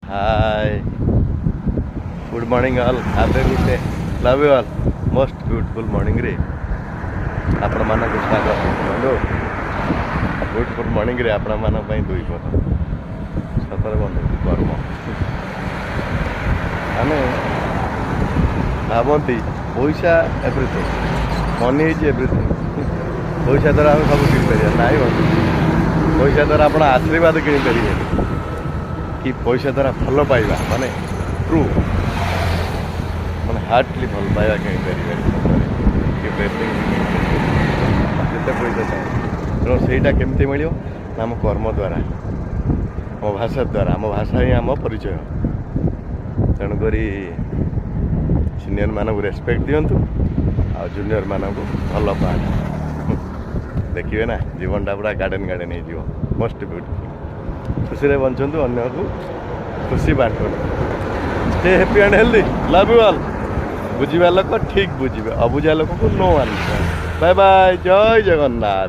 Hi, good morning all. Have a good day. Love you all. Most beautiful morning रे आपण मानक स्वागत बंधु ब्यूटीफुल मॉर्निंग रे आपण मान पई दुई पद सतर बंधु कर्म आमे भावती पैसा एवरीथिंग मनी इज एवरीथिंग पैसा द्वारा आम सब किन पारिया नाई बंधु पैसा द्वारा आपण आशीर्वाद किन पारिए कि पैसा द्वारा भल पाइबा माने ट्रू माने हार्टली भल पाइबा किन पारिबे कि ब्लेसिंग जिते पैसा चाहिए तेणु सहीटा केमती मिल आम कर्म द्वारा आम भाषा द्वारा आम भाषा ही आम परिचय तेणुक सीनियर मानक रेस्पेक्ट दिंतु आ जूनियर मानक भल पाए देखिए ना जीवनटा पूरा गार्डन गार्डन हो मोस्ट ब्यूटीफुल खुशी रे बंचु अन्य को खुशी Bantu stay happy and healthy love you all बुझा लोक ठीक बुझे अबुझा लोक को नो आंसर बाय बाय जय जगन्नाथ।